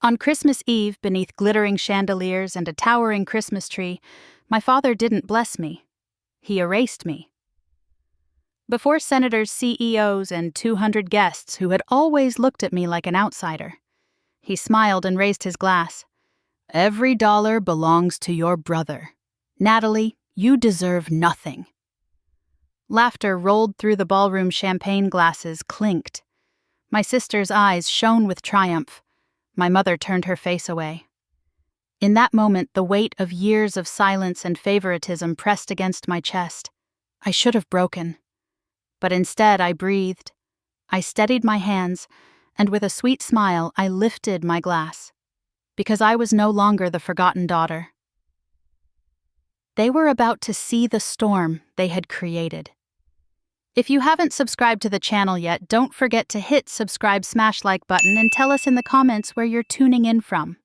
On Christmas Eve, beneath glittering chandeliers and a towering Christmas tree, my father didn't bless me. He erased me. Before senators, CEOs, and 200 guests who had always looked at me like an outsider, he smiled and raised his glass. "Every dollar belongs to your brother. Natalie, you deserve nothing." Laughter rolled through the ballroom, champagne glasses clinked. My sister's eyes shone with triumph. My mother turned her face away. In that moment, the weight of years of silence and favoritism pressed against my chest. I should have broken. But instead, I breathed. I steadied my hands, and with a sweet smile, I lifted my glass. Because I was no longer the forgotten daughter. They were about to see the storm they had created. If you haven't subscribed to the channel yet, don't forget to hit subscribe /like button and tell us in the comments where you're tuning in from.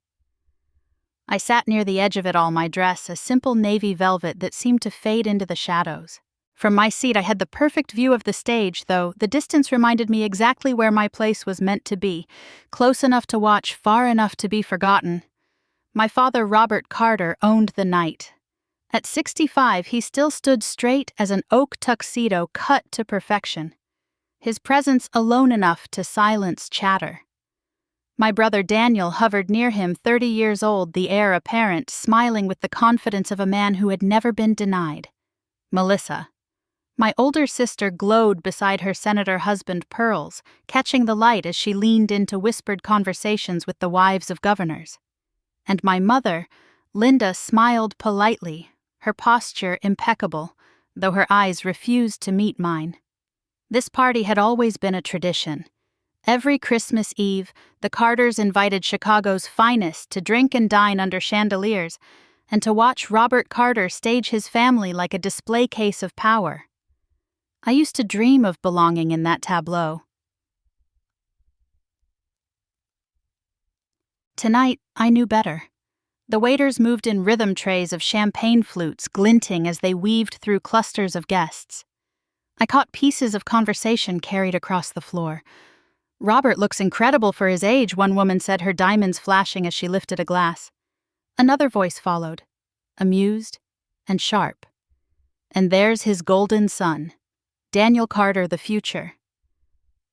I sat near the edge of it all, my dress a simple navy velvet that seemed to fade into the shadows. From my seat I had the perfect view of the stage, though the distance reminded me exactly where my place was meant to be, close enough to watch, far enough to be forgotten. My father, Robert Carter, owned the night. At 65, he still stood straight as an oak tuxedo cut to perfection, his presence alone enough to silence chatter. My brother Daniel hovered near him, 30 years old, the heir apparent, smiling with the confidence of a man who had never been denied. Melissa, my older sister, glowed beside her senator husband Pearls, catching the light as she leaned into whispered conversations with the wives of governors. And my mother, Linda, smiled politely, her posture impeccable, though her eyes refused to meet mine. This party had always been a tradition. Every Christmas Eve, the Carters invited Chicago's finest to drink and dine under chandeliers, and to watch Robert Carter stage his family like a display case of power. I used to dream of belonging in that tableau. Tonight, I knew better. The waiters moved in rhythm trays of champagne flutes, glinting as they weaved through clusters of guests. I caught pieces of conversation carried across the floor. "Robert looks incredible for his age," one woman said, her diamonds flashing as she lifted a glass. Another voice followed, amused and sharp. "And there's his golden son, Daniel Carter, the future."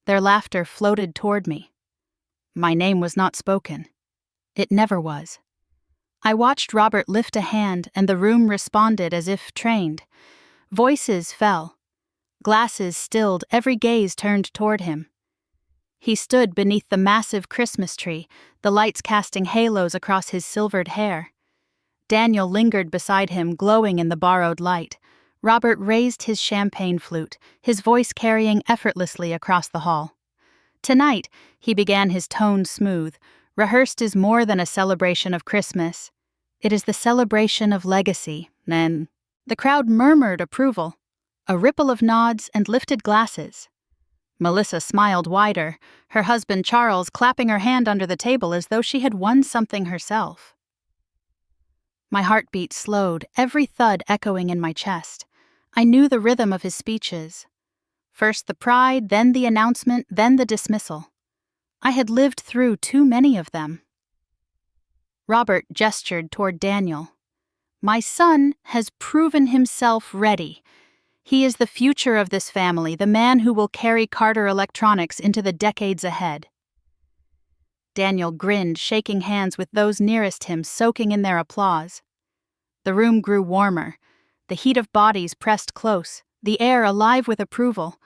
Their laughter floated toward me. My name was not spoken. It never was. I watched Robert lift a hand, and the room responded as if trained. Voices fell. Glasses stilled, every gaze turned toward him. He stood beneath the massive Christmas tree, the lights casting halos across his silvered hair. Daniel lingered beside him, glowing in the borrowed light. Robert raised his champagne flute, his voice carrying effortlessly across the hall. "Tonight," he began, his tone smooth, "rehearsed is more than a celebration of Christmas. It is the celebration of legacy." Then the crowd murmured approval, a ripple of nods and lifted glasses. Melissa smiled wider, her husband Charles clapping her hand under the table as though she had won something herself. My heartbeat slowed, every thud echoing in my chest. I knew the rhythm of his speeches. First the pride, then the announcement, then the dismissal. I had lived through too many of them. Robert gestured toward Daniel. "My son has proven himself ready. He is the future of this family, the man who will carry Carter Electronics into the decades ahead." Daniel grinned, shaking hands with those nearest him, soaking in their applause. The room grew warmer. The heat of bodies pressed close, the air alive with approval.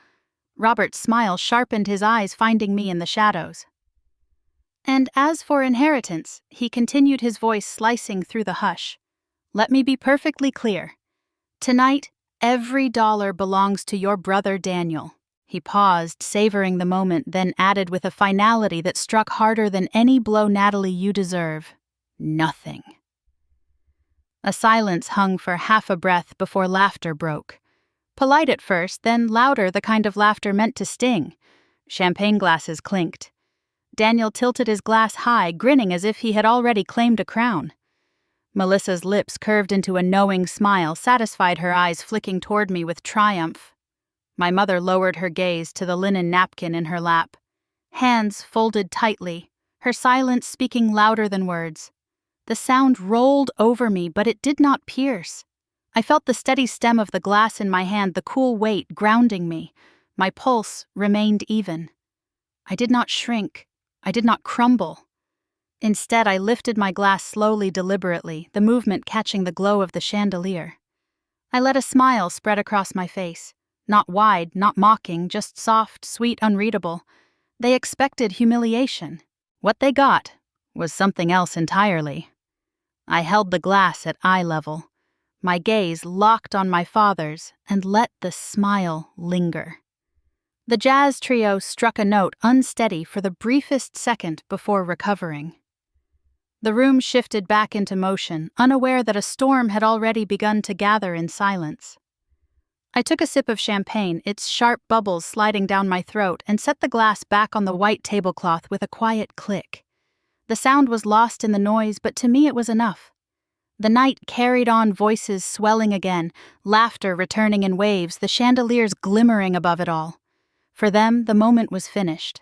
Robert's smile sharpened his eyes, finding me in the shadows. "And as for inheritance," he continued, his voice slicing through the hush, "let me be perfectly clear. Tonight, every dollar belongs to your brother Daniel." He paused, savoring the moment, then added with a finality that struck harder than any blow. "Natalie, you deserve nothing." A silence hung for half a breath before laughter broke. Polite at first, then louder, the kind of laughter meant to sting. Champagne glasses clinked. Daniel tilted his glass high, grinning as if he had already claimed a crown. Melissa's lips curved into a knowing smile, satisfied, her eyes flicking toward me with triumph. My mother lowered her gaze to the linen napkin in her lap. Hands folded tightly, her silence speaking louder than words. The sound rolled over me, but it did not pierce. I felt the steady stem of the glass in my hand, the cool weight grounding me. My pulse remained even. I did not shrink. I did not crumble. Instead, I lifted my glass slowly, deliberately, the movement catching the glow of the chandelier. I let a smile spread across my face. Not wide, not mocking, just soft, sweet, unreadable. They expected humiliation. What they got was something else entirely. I held the glass at eye level, my gaze locked on my father's, and let the smile linger. The jazz trio struck a note unsteady for the briefest second before recovering. The room shifted back into motion, unaware that a storm had already begun to gather in silence. I took a sip of champagne, its sharp bubbles sliding down my throat, and set the glass back on the white tablecloth with a quiet click. The sound was lost in the noise, but to me it was enough. The night carried on, voices swelling again, laughter returning in waves, the chandeliers glimmering above it all. For them, the moment was finished.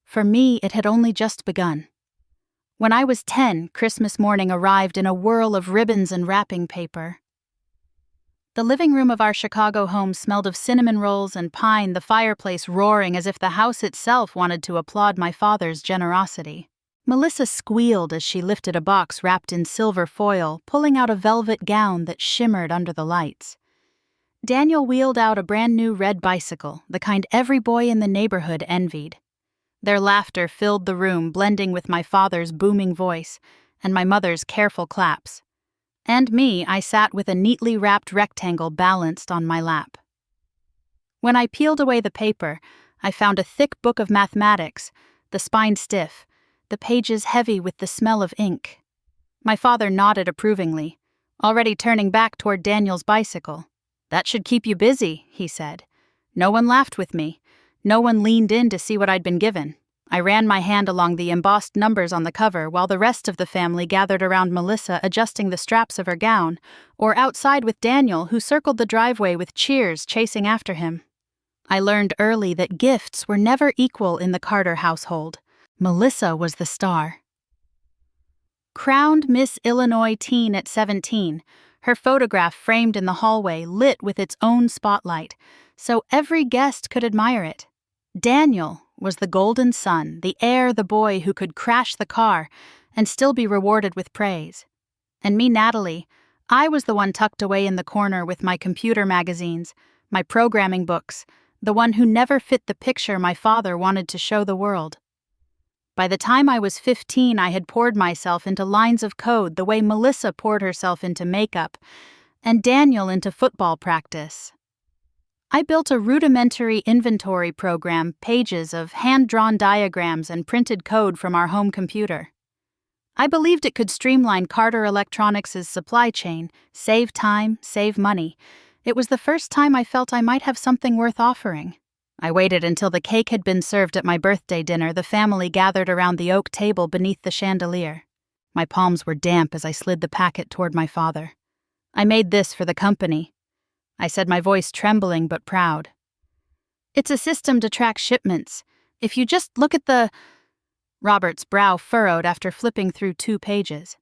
For me, it had only just begun. When I was 10, Christmas morning arrived in a whirl of ribbons and wrapping paper. The living room of our Chicago home smelled of cinnamon rolls and pine, the fireplace roaring as if the house itself wanted to applaud my father's generosity. Melissa squealed as she lifted a box wrapped in silver foil, pulling out a velvet gown that shimmered under the lights. Daniel wheeled out a brand-new red bicycle, the kind every boy in the neighborhood envied. Their laughter filled the room, blending with my father's booming voice and my mother's careful claps. And me, I sat with a neatly wrapped rectangle balanced on my lap. When I peeled away the paper, I found a thick book of mathematics, the spine stiff, the pages heavy with the smell of ink. My father nodded approvingly, already turning back toward Daniel's bicycle. "That should keep you busy," he said. No one laughed with me. No one leaned in to see what I'd been given. I ran my hand along the embossed numbers on the cover while the rest of the family gathered around Melissa adjusting the straps of her gown, or outside with Daniel, who circled the driveway with cheers chasing after him. I learned early that gifts were never equal in the Carter household. Melissa was the star. Crowned Miss Illinois teen at 17, her photograph framed in the hallway lit with its own spotlight, so every guest could admire it. Daniel was the golden son, the heir, the boy who could crash the car and still be rewarded with praise. And me, Natalie, I was the one tucked away in the corner with my computer magazines, my programming books, the one who never fit the picture my father wanted to show the world. By the time I was 15, I had poured myself into lines of code the way Melissa poured herself into makeup, and Daniel into football practice. I built a rudimentary inventory program, pages of hand-drawn diagrams and printed code from our home computer. I believed it could streamline Carter Electronics' supply chain, save time, save money. It was the first time I felt I might have something worth offering. I waited until the cake had been served at my birthday dinner, the family gathered around the oak table beneath the chandelier. My palms were damp as I slid the packet toward my father. "I made this for the company," I said, my voice trembling but proud. "It's a system to track shipments. If you just look at the—" Robert's brow furrowed after flipping through 2 pages.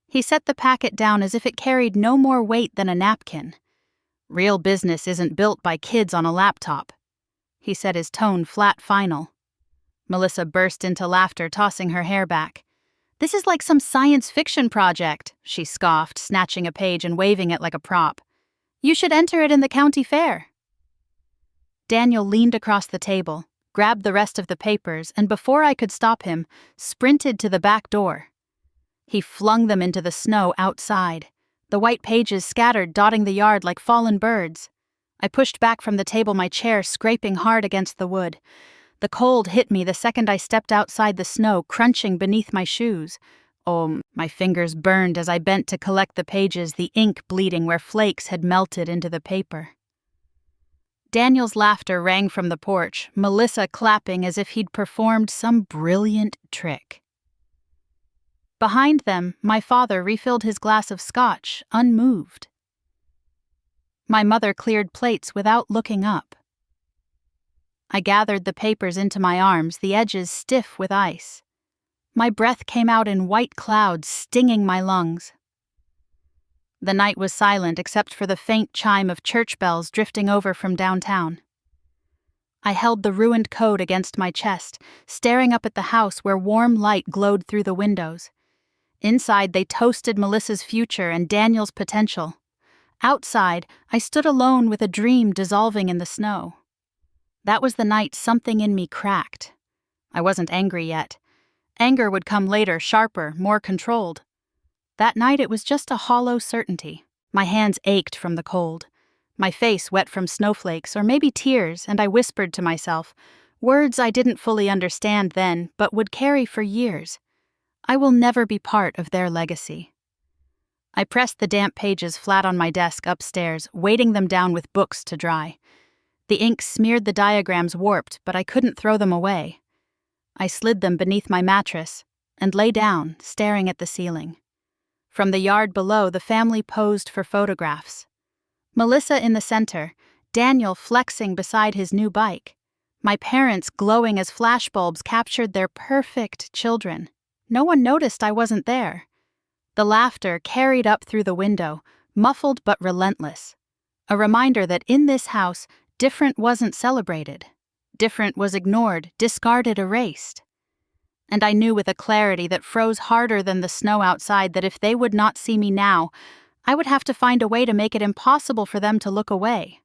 He set the packet down as if it carried no more weight than a napkin. "Real business isn't built by kids on a laptop," he said, his tone flat final. Melissa burst into laughter, tossing her hair back. "This is like some science fiction project," she scoffed, snatching a page and waving it like a prop. "You should enter it in the county fair." Daniel leaned across the table, grabbed the rest of the papers, and before I could stop him, sprinted to the back door. He flung them into the snow outside, the white pages scattered, dotting the yard like fallen birds. I pushed back from the table, my chair scraping hard against the wood. The cold hit me the second I stepped outside, the snow crunching beneath my shoes. Oh, my fingers burned as I bent to collect the pages, the ink bleeding where flakes had melted into the paper. Daniel's laughter rang from the porch, Melissa clapping as if he'd performed some brilliant trick. Behind them, my father refilled his glass of scotch, unmoved. My mother cleared plates without looking up. I gathered the papers into my arms, the edges stiff with ice. My breath came out in white clouds, stinging my lungs. The night was silent except for the faint chime of church bells drifting over from downtown. I held the ruined code against my chest, staring up at the house where warm light glowed through the windows. Inside, they toasted Melissa's future and Daniel's potential. Outside, I stood alone with a dream dissolving in the snow. That was the night something in me cracked. I wasn't angry yet. Anger would come later, sharper, more controlled. That night it was just a hollow certainty. My hands ached from the cold. My face wet from snowflakes, or maybe tears, and I whispered to myself, words I didn't fully understand then, but would carry for years. I will never be part of their legacy. I pressed the damp pages flat on my desk upstairs, weighting them down with books to dry. The ink smeared the diagrams warped, but I couldn't throw them away. I slid them beneath my mattress and lay down, staring at the ceiling. From the yard below, the family posed for photographs. Melissa in the center, Daniel flexing beside his new bike. My parents glowing as flashbulbs captured their perfect children. No one noticed I wasn't there. The laughter carried up through the window, muffled but relentless. A reminder that in this house, different wasn't celebrated. Different was ignored, discarded, erased. And I knew with a clarity that froze harder than the snow outside that if they would not see me now, I would have to find a way to make it impossible for them to look away.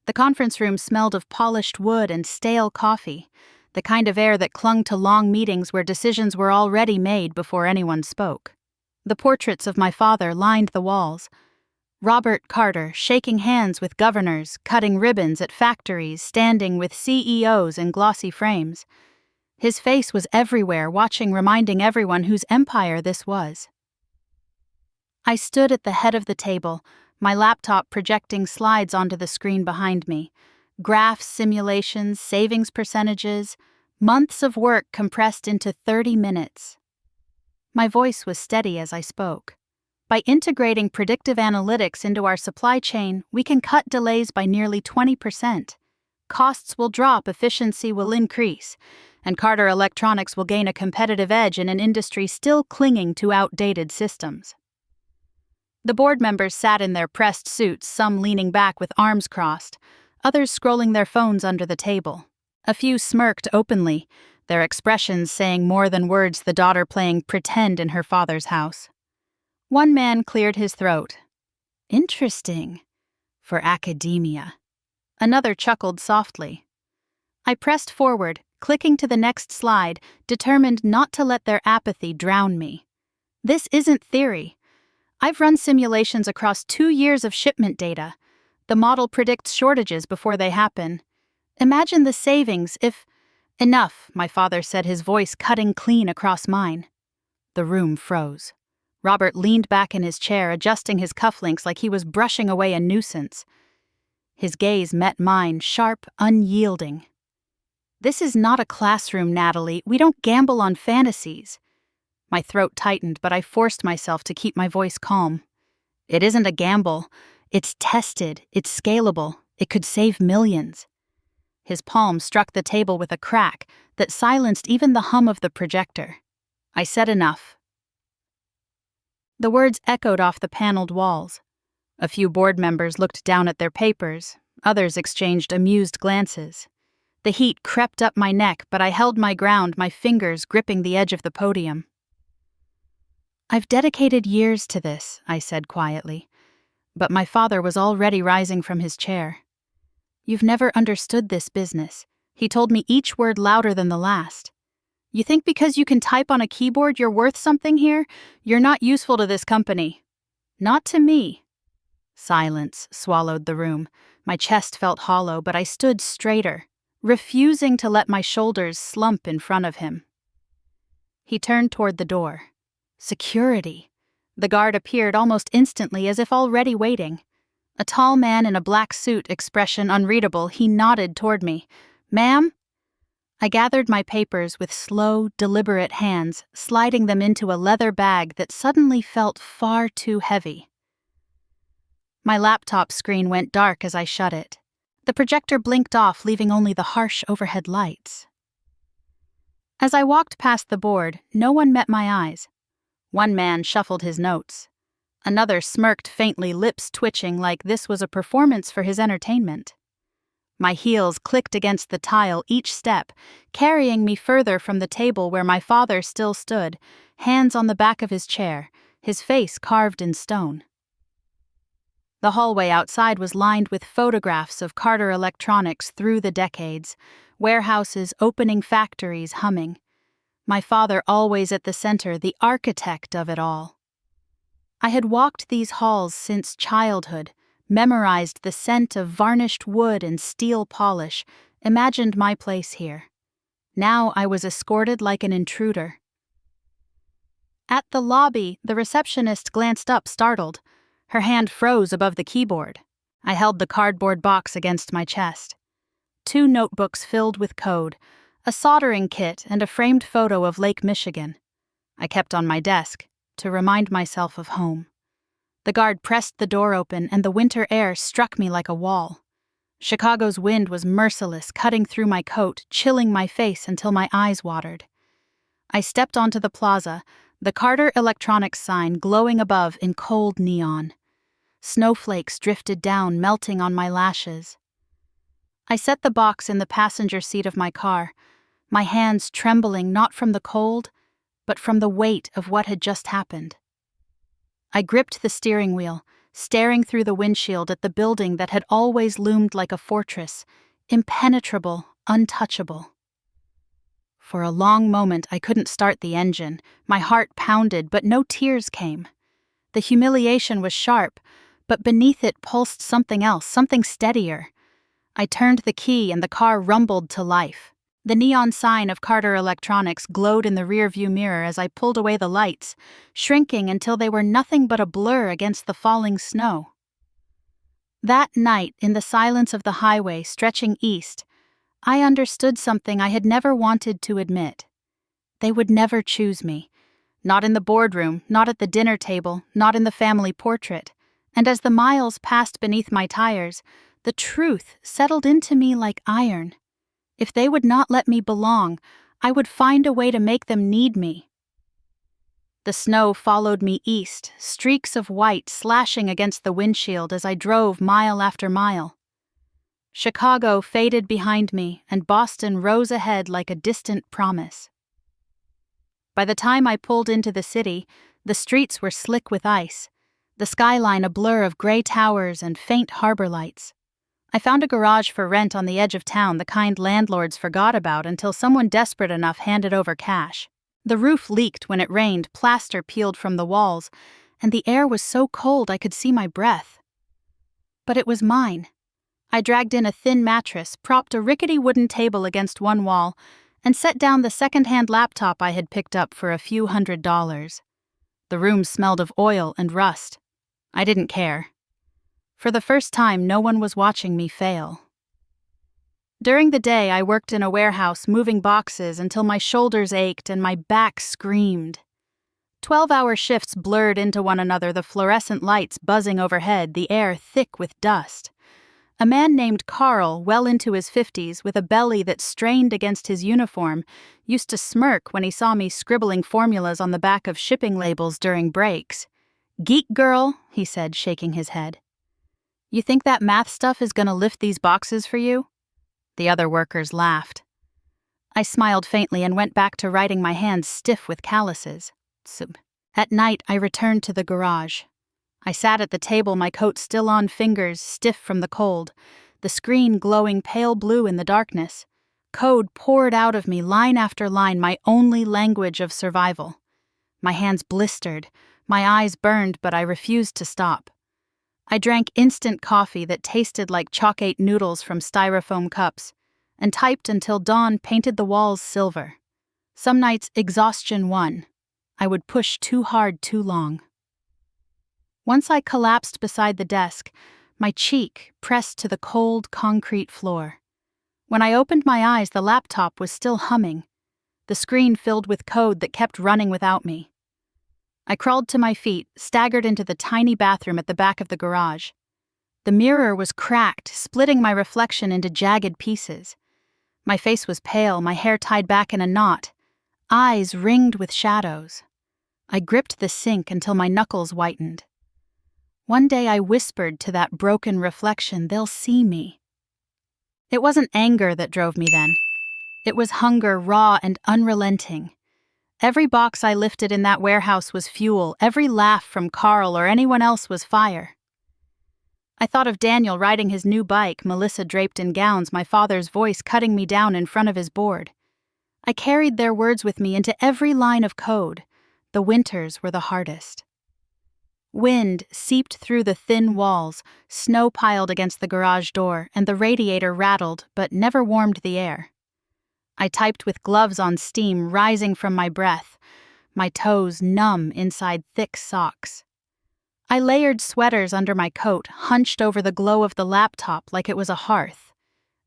The conference room smelled of polished wood and stale coffee, the kind of air that clung to long meetings where decisions were already made before anyone spoke. The portraits of my father lined the walls. Robert Carter, shaking hands with governors, cutting ribbons at factories, standing with CEOs in glossy frames. His face was everywhere, watching, reminding everyone whose empire this was. I stood at the head of the table, my laptop projecting slides onto the screen behind me. Graphs, simulations, savings percentages, months of work compressed into 30 minutes. My voice was steady as I spoke. By integrating predictive analytics into our supply chain, we can cut delays by nearly 20%. Costs will drop, efficiency will increase, and Carter Electronics will gain a competitive edge in an industry still clinging to outdated systems. The board members sat in their pressed suits, some leaning back with arms crossed, others scrolling their phones under the table. A few smirked openly, their expressions saying more than words, the daughter playing pretend in her father's house. One man cleared his throat. Interesting. For academia. Another chuckled softly. I pressed forward, clicking to the next slide, determined not to let their apathy drown me. This isn't theory. I've run simulations across 2 years of shipment data. The model predicts shortages before they happen. Imagine the savings if... Enough, my father said, his voice cutting clean across mine. The room froze. Robert leaned back in his chair, adjusting his cufflinks like he was brushing away a nuisance. His gaze met mine, sharp, unyielding. This is not a classroom, Natalie. We don't gamble on fantasies. My throat tightened, but I forced myself to keep my voice calm. It isn't a gamble. It's tested. It's scalable. It could save millions. His palm struck the table with a crack that silenced even the hum of the projector. I said enough. The words echoed off the paneled walls. A few board members looked down at their papers. Others exchanged amused glances. The heat crept up my neck, but I held my ground, my fingers gripping the edge of the podium. I've dedicated years to this, I said quietly. But my father was already rising from his chair. You've never understood this business. He told me each word louder than the last. You think because you can type on a keyboard you're worth something here? You're not useful to this company. Not to me. Silence swallowed the room. My chest felt hollow, but I stood straighter, refusing to let my shoulders slump in front of him. He turned toward the door. Security. The guard appeared almost instantly, as if already waiting. A tall man in a black suit, expression unreadable, he nodded toward me. Ma'am? I gathered my papers with slow, deliberate hands, sliding them into a leather bag that suddenly felt far too heavy. My laptop screen went dark as I shut it. The projector blinked off, leaving only the harsh overhead lights. As I walked past the board, no one met my eyes. One man shuffled his notes. Another smirked faintly, lips twitching like this was a performance for his entertainment. My heels clicked against the tile each step, carrying me further from the table where my father still stood, hands on the back of his chair, his face carved in stone. The hallway outside was lined with photographs of Carter Electronics through the decades, warehouses, opening factories, humming. My father always at the center, the architect of it all. I had walked these halls since childhood, memorized the scent of varnished wood and steel polish, imagined my place here. Now I was escorted like an intruder. At the lobby, the receptionist glanced up, startled. Her hand froze above the keyboard. I held the cardboard box against my chest. 2 notebooks filled with code, a soldering kit, and a framed photo of Lake Michigan. I kept on my desk to remind myself of home. The guard pressed the door open, and the winter air struck me like a wall. Chicago's wind was merciless, cutting through my coat, chilling my face until my eyes watered. I stepped onto the plaza, the Carter Electronics sign glowing above in cold neon. Snowflakes drifted down, melting on my lashes. I set the box in the passenger seat of my car, my hands trembling not from the cold, but from the weight of what had just happened. I gripped the steering wheel, staring through the windshield at the building that had always loomed like a fortress, impenetrable, untouchable. For a long moment I couldn't start the engine. My heart pounded, but no tears came. The humiliation was sharp, but beneath it pulsed something else, something steadier. I turned the key and the car rumbled to life. The neon sign of Carter Electronics glowed in the rearview mirror as I pulled away the lights, shrinking until they were nothing but a blur against the falling snow. That night, in the silence of the highway stretching east, I understood something I had never wanted to admit. They would never choose me. Not in the boardroom, not at the dinner table, not in the family portrait. And as the miles passed beneath my tires, the truth settled into me like iron. If they would not let me belong, I would find a way to make them need me. The snow followed me east, streaks of white slashing against the windshield as I drove mile after mile. Chicago faded behind me, and Boston rose ahead like a distant promise. By the time I pulled into the city, the streets were slick with ice, the skyline a blur of gray towers and faint harbor lights. I found a garage for rent on the edge of town, the kind landlords forgot about until someone desperate enough handed over cash. The roof leaked when it rained, plaster peeled from the walls, and the air was so cold I could see my breath. But it was mine. I dragged in a thin mattress, propped a rickety wooden table against one wall, and set down the second-hand laptop I had picked up for a few $100s. The room smelled of oil and rust. I didn't care. For the first time, no one was watching me fail. During the day, I worked in a warehouse moving boxes until my shoulders ached and my back screamed. 12-hour shifts blurred into one another, the fluorescent lights buzzing overhead, the air thick with dust. A man named Carl, well into his 50s, with a belly that strained against his uniform, used to smirk when he saw me scribbling formulas on the back of shipping labels during breaks. "Geek girl," he said, shaking his head. "You think that math stuff is going to lift these boxes for you?" The other workers laughed. I smiled faintly and went back to writing, my hands stiff with calluses. At night, I returned to the garage. I sat at the table, my coat still on, fingers stiff from the cold, the screen glowing pale blue in the darkness. Code poured out of me, line after line, my only language of survival. My hands blistered, my eyes burned, but I refused to stop. I drank instant coffee that tasted like chalk-ate noodles from styrofoam cups, and typed until dawn painted the walls silver. Some nights exhaustion won. I would push too hard too long. Once I collapsed beside the desk, my cheek pressed to the cold concrete floor. When I opened my eyes, the laptop was still humming, the screen filled with code that kept running without me. I crawled to my feet, staggered into the tiny bathroom at the back of the garage. The mirror was cracked, splitting my reflection into jagged pieces. My face was pale, my hair tied back in a knot. eyes ringed with shadows. I gripped the sink until my knuckles whitened. One day I whispered to that broken reflection, "They'll see me." It wasn't anger that drove me then. It was hunger, raw and unrelenting. Every box I lifted in that warehouse was fuel. Every laugh from Carl or anyone else was fire. I thought of Daniel riding his new bike, Melissa draped in gowns, my father's voice cutting me down in front of his board. I carried their words with me into every line of code. The winters were the hardest. Wind seeped through the thin walls, snow piled against the garage door, and the radiator rattled but never warmed the air. I typed with gloves on, steam rising from my breath, my toes numb inside thick socks. I layered sweaters under my coat, hunched over the glow of the laptop like it was a hearth.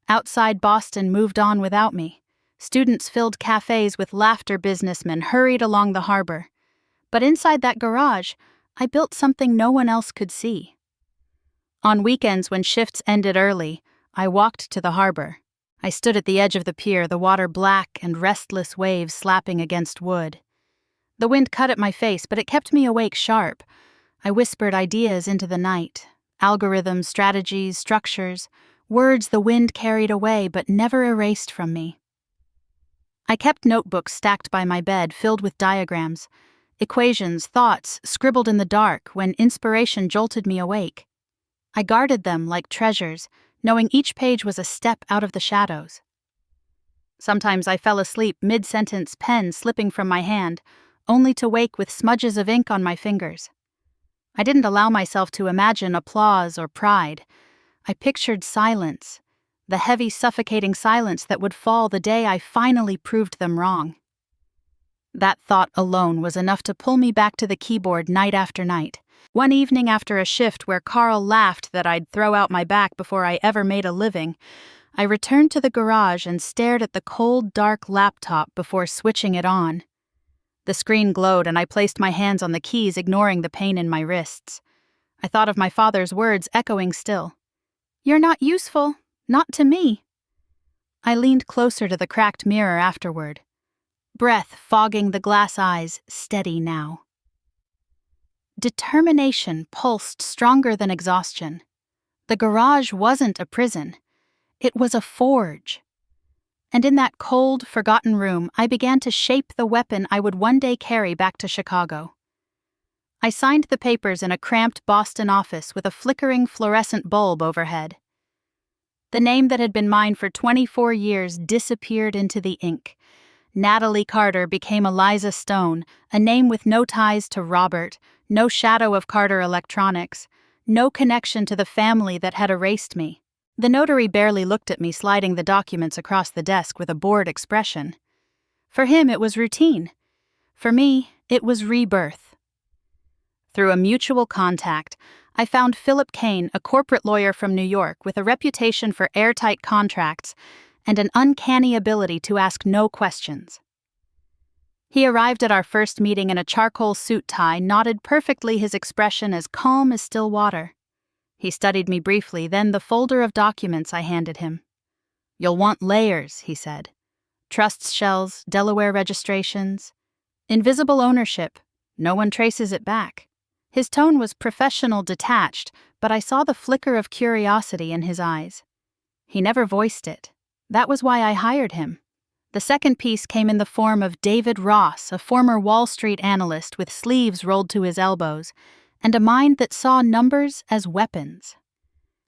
Outside Boston moved on without me. Students filled cafes with laughter, businessmen hurried along the harbor. But inside that garage, I built something no one else could see. On weekends when shifts ended early, I walked to the harbor. I stood at the edge of the pier, the water black and restless waves slapping against wood. The wind cut at my face, but it kept me awake sharp. I whispered ideas into the night, algorithms, strategies, structures, words the wind carried away but never erased from me. I kept notebooks stacked by my bed filled with diagrams, equations, thoughts scribbled in the dark when inspiration jolted me awake. I guarded them like treasures, knowing each page was a step out of the shadows. Sometimes I fell asleep mid-sentence, pen slipping from my hand, only to wake with smudges of ink on my fingers. I didn't allow myself to imagine applause or pride. I pictured silence, the heavy, suffocating silence that would fall the day I finally proved them wrong. That thought alone was enough to pull me back to the keyboard night after night. One evening after a shift where Carl laughed that I'd throw out my back before I ever made a living, I returned to the garage and stared at the cold, dark laptop before switching it on. The screen glowed and I placed my hands on the keys, ignoring the pain in my wrists. I thought of my father's words echoing still. "You're not useful, not to me." I leaned closer to the cracked mirror afterward. Breath fogging the glass eyes, steady now. Determination pulsed stronger than exhaustion. The garage wasn't a prison. It was a forge. And in that cold, forgotten room, I began to shape the weapon I would one day carry back to Chicago. I signed the papers in a cramped Boston office with a flickering fluorescent bulb overhead. The name that had been mine for 24 years disappeared into the ink. Natalie Carter became Eliza Stone, a name with no ties to Robert, no shadow of Carter Electronics, no connection to the family that had erased me. The notary barely looked at me, sliding the documents across the desk with a bored expression. For him, it was routine. For me, it was rebirth. Through a mutual contact, I found Philip Kane, a corporate lawyer from New York with a reputation for airtight contracts and an uncanny ability to ask no questions. He arrived at our first meeting in a charcoal suit tie, knotted perfectly, his expression as calm as still water. He studied me briefly, then the folder of documents I handed him. "You'll want layers," he said. "Trusts shells, Delaware registrations. Invisible ownership. No one traces it back." His tone was professional, detached, but I saw the flicker of curiosity in his eyes. He never voiced it. That was why I hired him. The second piece came in the form of David Ross, a former Wall Street analyst with sleeves rolled to his elbows, and a mind that saw numbers as weapons.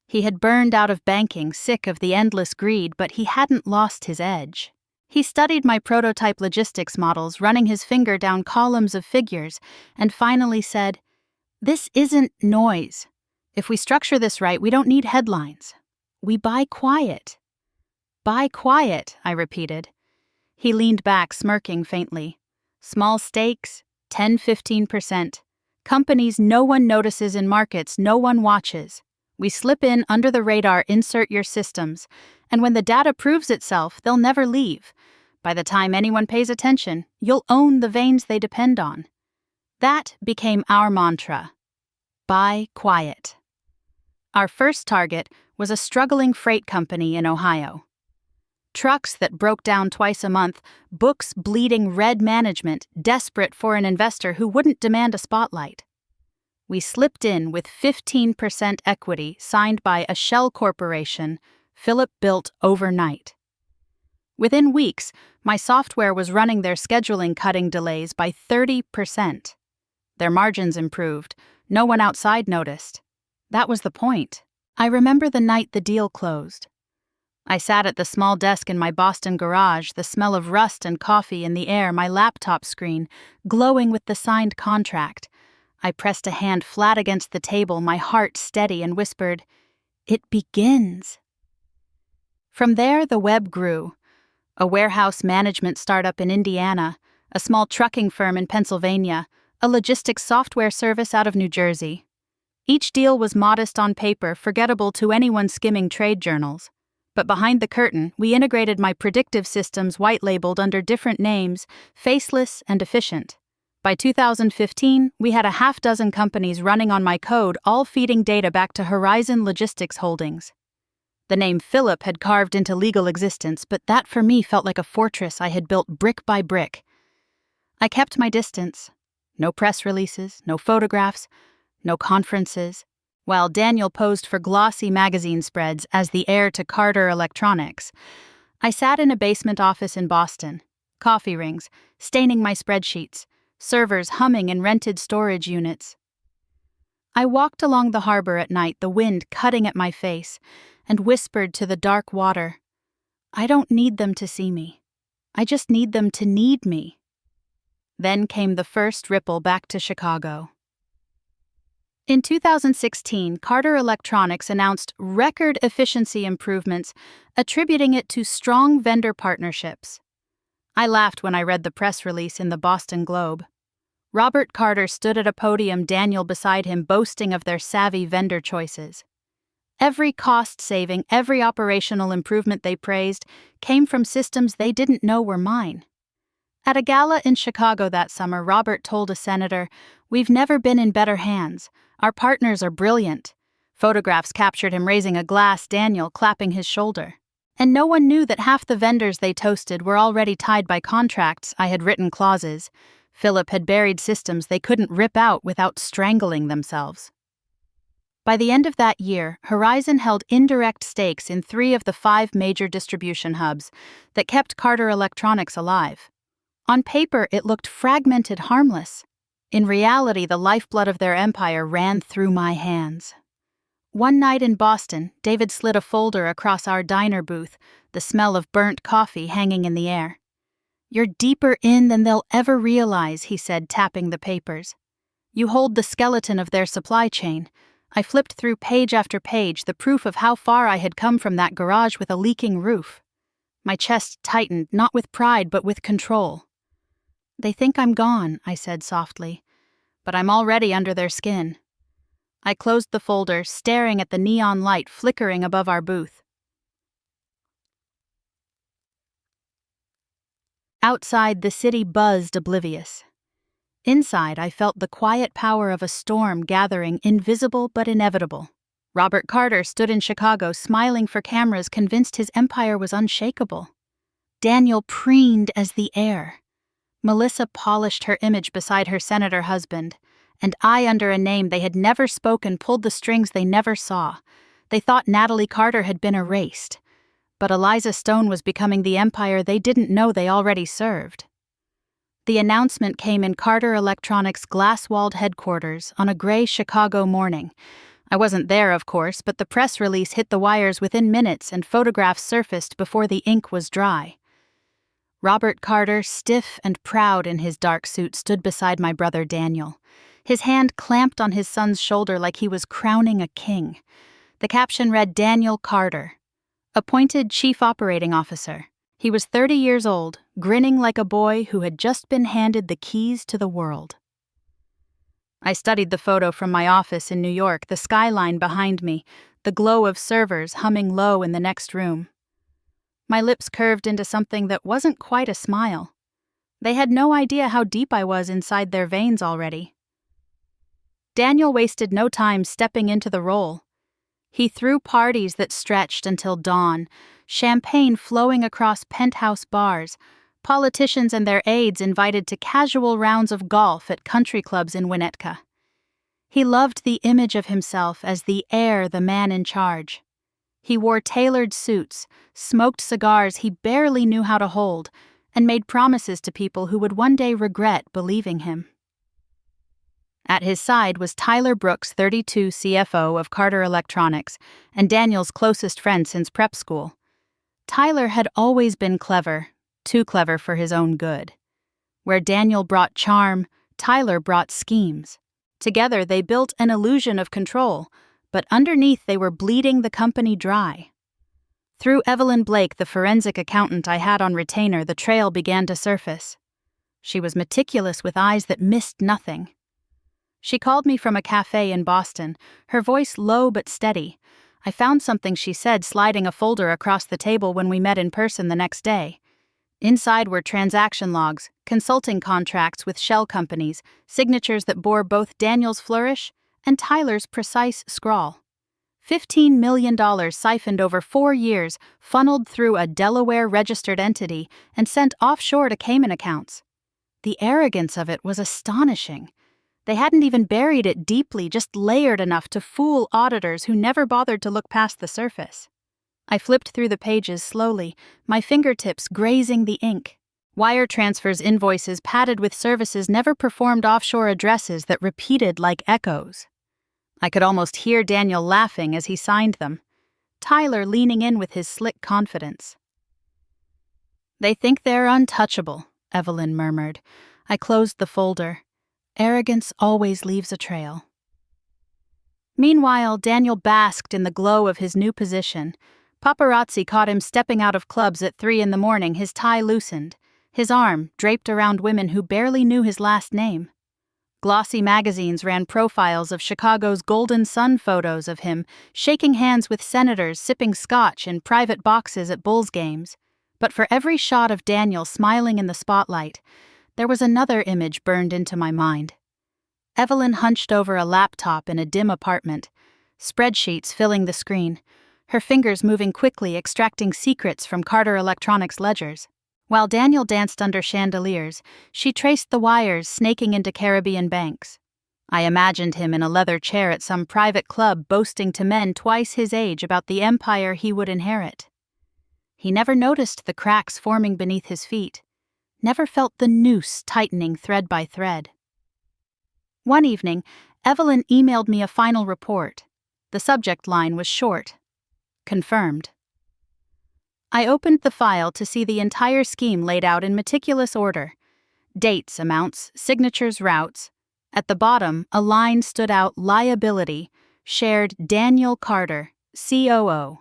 He had burned out of banking, sick of the endless greed, but he hadn't lost his edge. He studied my prototype logistics models, running his finger down columns of figures, and finally said, "This isn't noise. If we structure this right, we don't need headlines. We buy quiet." "Buy quiet," I repeated. He leaned back, smirking faintly. "Small stakes, 10-15%. Companies no one notices in markets no one watches. We slip in under the radar, insert your systems, and when the data proves itself, they'll never leave. By the time anyone pays attention, you'll own the veins they depend on." That became our mantra. Buy quiet. Our first target was a struggling freight company in Ohio. Trucks that broke down twice a month, books bleeding red management, desperate for an investor who wouldn't demand a spotlight. We slipped in with 15% equity signed by a shell corporation Philip built overnight. Within weeks, my software was running their scheduling cutting delays by 30%. Their margins improved. No one outside noticed. That was the point. I remember the night the deal closed. I sat at the small desk in my Boston garage, the smell of rust and coffee in the air, my laptop screen glowing with the signed contract. I pressed a hand flat against the table, my heart steady, and whispered, "It begins." From there, the web grew. A warehouse management startup in Indiana, a small trucking firm in Pennsylvania, a logistics software service out of New Jersey. Each deal was modest on paper, forgettable to anyone skimming trade journals. But behind the curtain, we integrated my predictive systems white-labeled under different names, faceless and efficient. By 2015, we had a half-dozen companies running on my code, all feeding data back to Horizon Logistics Holdings. The name Philip had carved into legal existence, but that for me felt like a fortress I had built brick by brick. I kept my distance. No press releases, no photographs, no conferences. While Daniel posed for glossy magazine spreads as the heir to Carter Electronics, I sat in a basement office in Boston, coffee rings, staining my spreadsheets, servers humming in rented storage units. I walked along the harbor at night, the wind cutting at my face, and whispered to the dark water, "I don't need them to see me. I just need them to need me." Then came the first ripple back to Chicago. In 2016, Carter Electronics announced record efficiency improvements, attributing it to strong vendor partnerships. I laughed when I read the press release in the Boston Globe. Robert Carter stood at a podium, Daniel beside him, boasting of their savvy vendor choices. Every cost saving, every operational improvement they praised came from systems they didn't know were mine. At a gala in Chicago that summer, Robert told a senator, "We've never been in better hands. Our partners are brilliant." Photographs captured him raising a glass, Daniel clapping his shoulder. And no one knew that half the vendors they toasted were already tied by contracts. I had written clauses. Philip had buried systems they couldn't rip out without strangling themselves. By the end of that year, Horizon held indirect stakes in 3 of the 5 major distribution hubs that kept Carter Electronics alive. On paper, it looked fragmented, harmless. In reality, the lifeblood of their empire ran through my hands. One night in Boston, David slid a folder across our diner booth, the smell of burnt coffee hanging in the air. "You're deeper in than they'll ever realize," he said, tapping the papers. "You hold the skeleton of their supply chain." I flipped through page after page, the proof of how far I had come from that garage with a leaking roof. My chest tightened, not with pride, but with control. "They think I'm gone," I said softly, "but I'm already under their skin." I closed the folder, staring at the neon light flickering above our booth. Outside, the city buzzed oblivious. Inside, I felt the quiet power of a storm gathering, invisible but inevitable. Robert Carter stood in Chicago, smiling for cameras, convinced his empire was unshakable. Daniel preened as the heir. Melissa polished her image beside her senator husband, and I, under a name they had never spoken, pulled the strings they never saw. They thought Natalie Carter had been erased, but Eliza Stone was becoming the empire they didn't know they already served. The announcement came in Carter Electronics' glass-walled headquarters on a gray Chicago morning. I wasn't there, of course, but the press release hit the wires within minutes and photographs surfaced before the ink was dry. Robert Carter, stiff and proud in his dark suit, stood beside my brother Daniel. His hand clamped on his son's shoulder like he was crowning a king. The caption read, "Daniel Carter, appointed Chief Operating Officer." He was 30 years old, grinning like a boy who had just been handed the keys to the world. I studied the photo from my office in New York, the skyline behind me, the glow of servers humming low in the next room. My lips curved into something that wasn't quite a smile. They had no idea how deep I was inside their veins already. Daniel wasted no time stepping into the role. He threw parties that stretched until dawn, champagne flowing across penthouse bars, politicians and their aides invited to casual rounds of golf at country clubs in Winnetka. He loved the image of himself as the heir, the man in charge. He wore tailored suits, smoked cigars he barely knew how to hold, and made promises to people who would one day regret believing him. At his side was Tyler Brooks, 32, CFO of Carter Electronics, and Daniel's closest friend since prep school. Tyler had always been clever, too clever for his own good. Where Daniel brought charm, Tyler brought schemes. Together they built an illusion of control, but underneath they were bleeding the company dry. Through Evelyn Blake, the forensic accountant I had on retainer, the trail began to surface. She was meticulous with eyes that missed nothing. She called me from a cafe in Boston, her voice low but steady. I found something she said sliding a folder across the table when we met in person the next day. Inside were transaction logs, consulting contracts with shell companies, signatures that bore both Daniel's flourish and Tyler's precise scrawl. $15 million siphoned over 4 years, funneled through a Delaware-registered entity, and sent offshore to Cayman accounts. The arrogance of it was astonishing. They hadn't even buried it deeply, just layered enough to fool auditors who never bothered to look past the surface. I flipped through the pages slowly, my fingertips grazing the ink. Wire transfers, invoices padded with services never performed, offshore addresses that repeated like echoes. I could almost hear Daniel laughing as he signed them, Tyler leaning in with his slick confidence. "They think they're untouchable," Evelyn murmured. I closed the folder. Arrogance always leaves a trail. Meanwhile, Daniel basked in the glow of his new position. Paparazzi caught him stepping out of clubs at 3 a.m, his tie loosened, his arm draped around women who barely knew his last name. Glossy magazines ran profiles of Chicago's Golden Sun photos of him, shaking hands with senators, sipping scotch in private boxes at Bulls games. But for every shot of Daniel smiling in the spotlight, there was another image burned into my mind. Evelyn hunched over a laptop in a dim apartment, spreadsheets filling the screen, her fingers moving quickly, extracting secrets from Carter Electronics ledgers. While Daniel danced under chandeliers, she traced the wires snaking into Caribbean banks. I imagined him in a leather chair at some private club boasting to men twice his age about the empire he would inherit. He never noticed the cracks forming beneath his feet, never felt the noose tightening thread by thread. One evening, Evelyn emailed me a final report. The subject line was short: confirmed. I opened the file to see the entire scheme laid out in meticulous order. Dates, amounts, signatures, routes. At the bottom, a line stood out: liability, shared Daniel Carter, COO.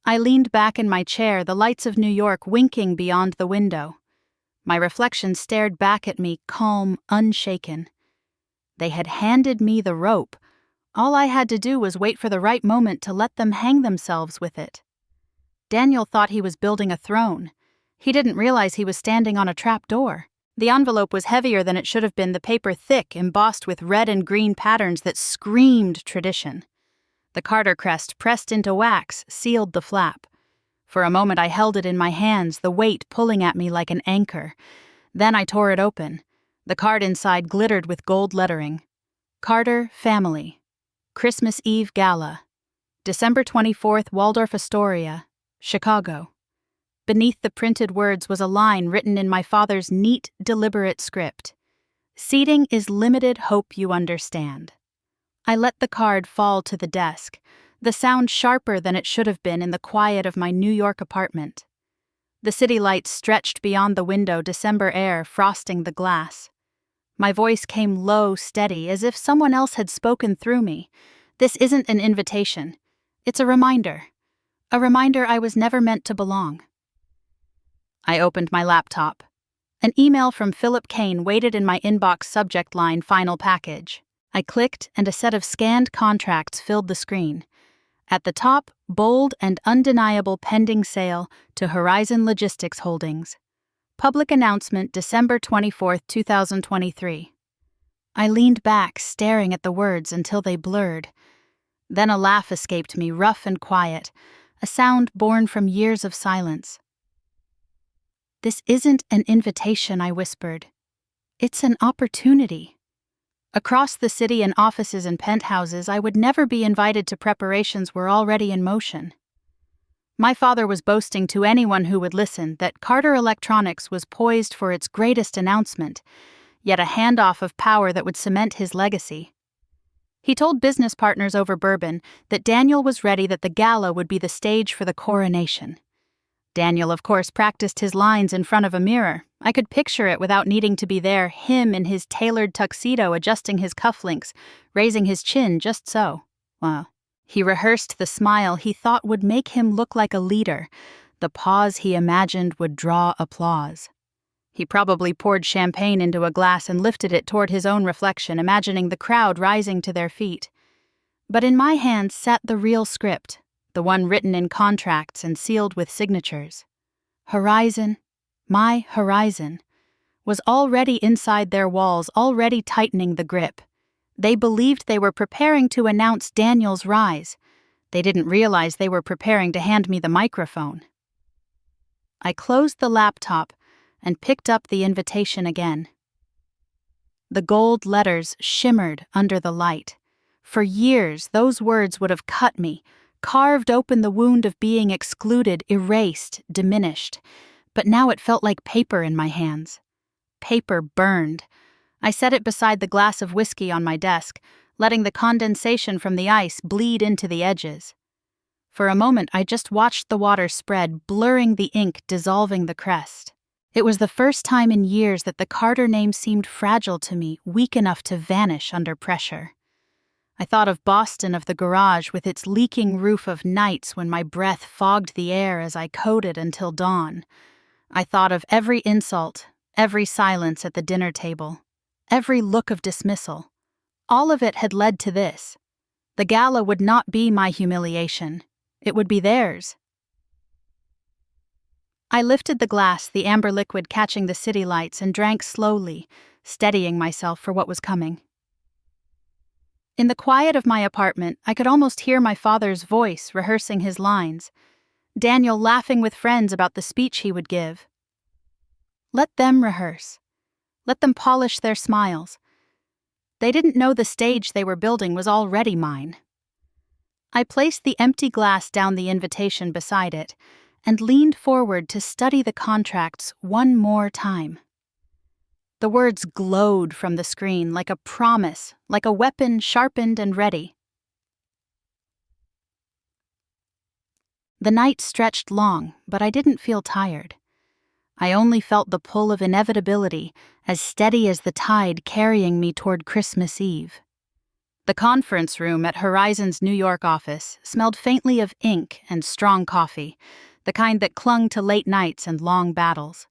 I leaned back in my chair, the lights of New York winking beyond the window. My reflection stared back at me, calm, unshaken. They had handed me the rope. All I had to do was wait for the right moment to let them hang themselves with it. Daniel thought he was building a throne. He didn't realize he was standing on a trap door. The envelope was heavier than it should have been, the paper thick, embossed with red and green patterns that screamed tradition. The Carter crest, pressed into wax, sealed the flap. For a moment I held it in my hands, the weight pulling at me like an anchor. Then I tore it open. The card inside glittered with gold lettering. Carter Family. Christmas Eve Gala. December 24th, Waldorf Astoria, Chicago. Beneath the printed words was a line written in my father's neat, deliberate script. Seating is limited, hope you understand. I let the card fall to the desk, the sound sharper than it should have been in the quiet of my New York apartment. The city lights stretched beyond the window, December air frosting the glass. My voice came low, steady, as if someone else had spoken through me. This isn't an invitation. It's a reminder. A reminder I was never meant to belong. I opened my laptop. An email from Philip Kane waited in my inbox, subject line, final package. I clicked, and a set of scanned contracts filled the screen. At the top, bold and undeniable: pending sale to Horizon Logistics Holdings. Public announcement December 24, 2023. I leaned back, staring at the words until they blurred. Then a laugh escaped me, rough and quiet, a sound born from years of silence. "This isn't an invitation," I whispered. "It's an opportunity." Across the city in offices and penthouses, I would never be invited to preparations were already in motion. My father was boasting to anyone who would listen that Carter Electronics was poised for its greatest announcement, yet a handoff of power that would cement his legacy. He told business partners over bourbon that Daniel was ready, that the gala would be the stage for the coronation. Daniel, of course, practiced his lines in front of a mirror. I could picture it without needing to be there, him in his tailored tuxedo adjusting his cufflinks, raising his chin just so. Well, he rehearsed the smile he thought would make him look like a leader. The pause he imagined would draw applause. He probably poured champagne into a glass and lifted it toward his own reflection, imagining the crowd rising to their feet. But in my hands sat the real script, the one written in contracts and sealed with signatures. Horizon, my horizon, was already inside their walls, already tightening the grip. They believed they were preparing to announce Daniel's rise. They didn't realize they were preparing to hand me the microphone. I closed the laptop and picked up the invitation again. The gold letters shimmered under the light. For years, those words would have cut me, carved open the wound of being excluded, erased, diminished. But now it felt like paper in my hands. Paper burned. I set it beside the glass of whiskey on my desk, letting the condensation from the ice bleed into the edges. For a moment, I just watched the water spread, blurring the ink, dissolving the crest. It was the first time in years that the Carter name seemed fragile to me, weak enough to vanish under pressure. I thought of Boston, of the garage with its leaking roof, of nights when my breath fogged the air as I coded until dawn. I thought of every insult, every silence at the dinner table, every look of dismissal. All of it had led to this. The gala would not be my humiliation. It would be theirs. I lifted the glass, the amber liquid catching the city lights, and drank slowly, steadying myself for what was coming. In the quiet of my apartment, I could almost hear my father's voice rehearsing his lines, Daniel laughing with friends about the speech he would give. Let them rehearse. Let them polish their smiles. They didn't know the stage they were building was already mine. I placed the empty glass down the invitation beside it and leaned forward to study the contracts one more time. The words glowed from the screen like a promise, like a weapon sharpened and ready. The night stretched long, but I didn't feel tired. I only felt the pull of inevitability, as steady as the tide carrying me toward Christmas Eve. The conference room at Horizon's New York office smelled faintly of ink and strong coffee, the kind that clung to late nights and long battles.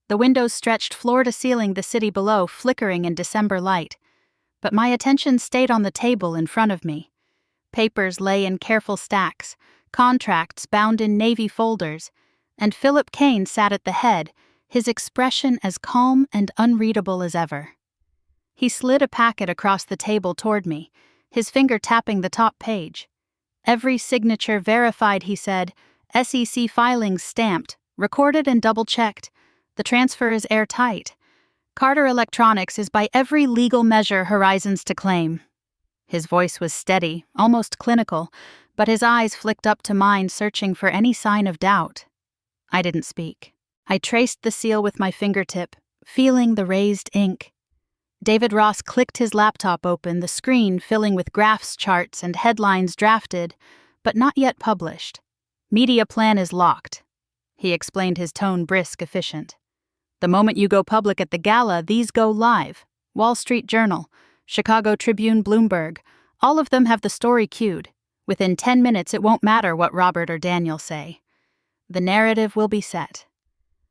The windows stretched floor to ceiling, the city below flickering in December light. But my attention stayed on the table in front of me. Papers lay in careful stacks, contracts bound in navy folders, and Philip Kane sat at the head, his expression as calm and unreadable as ever. He slid a packet across the table toward me, his finger tapping the top page. Every signature verified, he said, SEC filings stamped, recorded and double-checked. The transfer is airtight. Carter Electronics is by every legal measure Horizon's to claim. His voice was steady, almost clinical, but his eyes flicked up to mine, searching for any sign of doubt. I didn't speak. I traced the seal with my fingertip, feeling the raised ink. David Ross clicked his laptop open, the screen filling with graphs, charts, and headlines drafted, but not yet published. Media plan is locked. He explained, his tone brisk, efficient. The moment you go public at the gala, these go live. Wall Street Journal, Chicago Tribune, Bloomberg, all of them have the story queued. Within 10 minutes, it won't matter what Robert or Daniel say. The narrative will be set.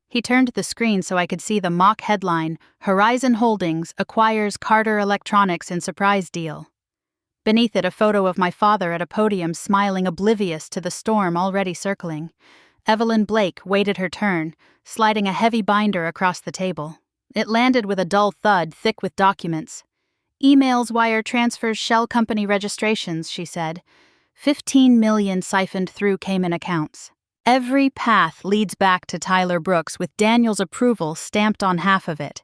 He turned the screen so I could see the mock headline, Horizon Holdings acquires Carter Electronics in surprise deal. Beneath it, a photo of my father at a podium smiling, oblivious to the storm already circling. Evelyn Blake waited her turn, sliding a heavy binder across the table. It landed with a dull thud, thick with documents. Emails, wire transfers, shell company registrations, she said. $15 million siphoned through Cayman accounts. Every path leads back to Tyler Brooks with Daniel's approval stamped on half of it.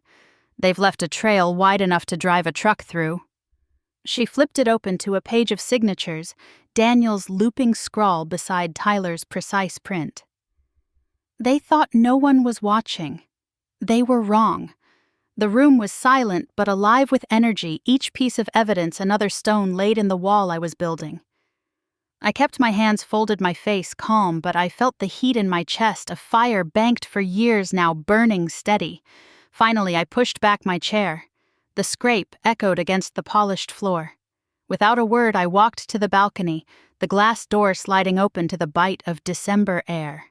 They've left a trail wide enough to drive a truck through. She flipped it open to a page of signatures, Daniel's looping scrawl beside Tyler's precise print. They thought no one was watching. They were wrong. The room was silent but alive with energy, each piece of evidence another stone laid in the wall I was building. I kept my hands folded, my face calm, but I felt the heat in my chest, a fire banked for years now burning steady. Finally, I pushed back my chair. The scrape echoed against the polished floor. Without a word, I walked to the balcony, the glass door sliding open to the bite of December air.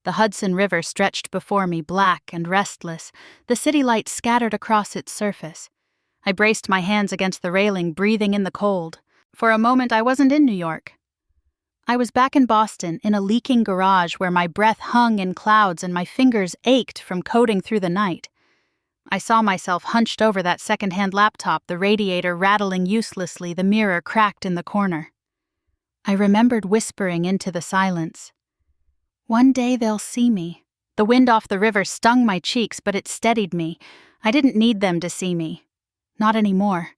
The Hudson River stretched before me, black and restless, the city lights scattered across its surface. I braced my hands against the railing, breathing in the cold. For a moment, I wasn't in New York. I was back in Boston, in a leaking garage where my breath hung in clouds and my fingers ached from coding through the night. I saw myself hunched over that second-hand laptop, the radiator rattling uselessly, the mirror cracked in the corner. I remembered whispering into the silence. One day they'll see me. The wind off the river stung my cheeks, but it steadied me. I didn't need them to see me. Not anymore.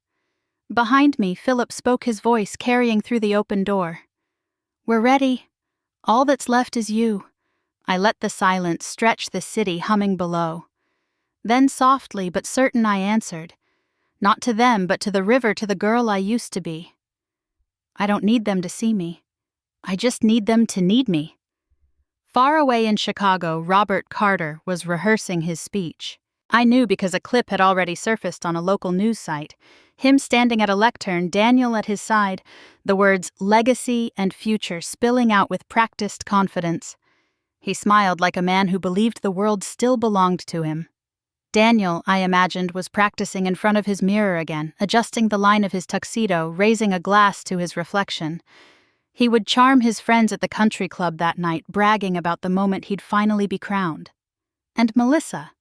Behind me, Philip spoke, his voice carrying through the open door. We're ready. All that's left is you. I let the silence stretch the city humming below. Then softly but certain I answered. Not to them, but to the river, to the girl I used to be. I don't need them to see me. I just need them to need me. Far away in Chicago, Robert Carter was rehearsing his speech. I knew because a clip had already surfaced on a local news site. Him standing at a lectern, Daniel at his side, the words legacy and future spilling out with practiced confidence. He smiled like a man who believed the world still belonged to him. Daniel, I imagined, was practicing in front of his mirror again, adjusting the line of his tuxedo, raising a glass to his reflection. He would charm his friends at the country club that night, bragging about the moment he'd finally be crowned. And Melissa,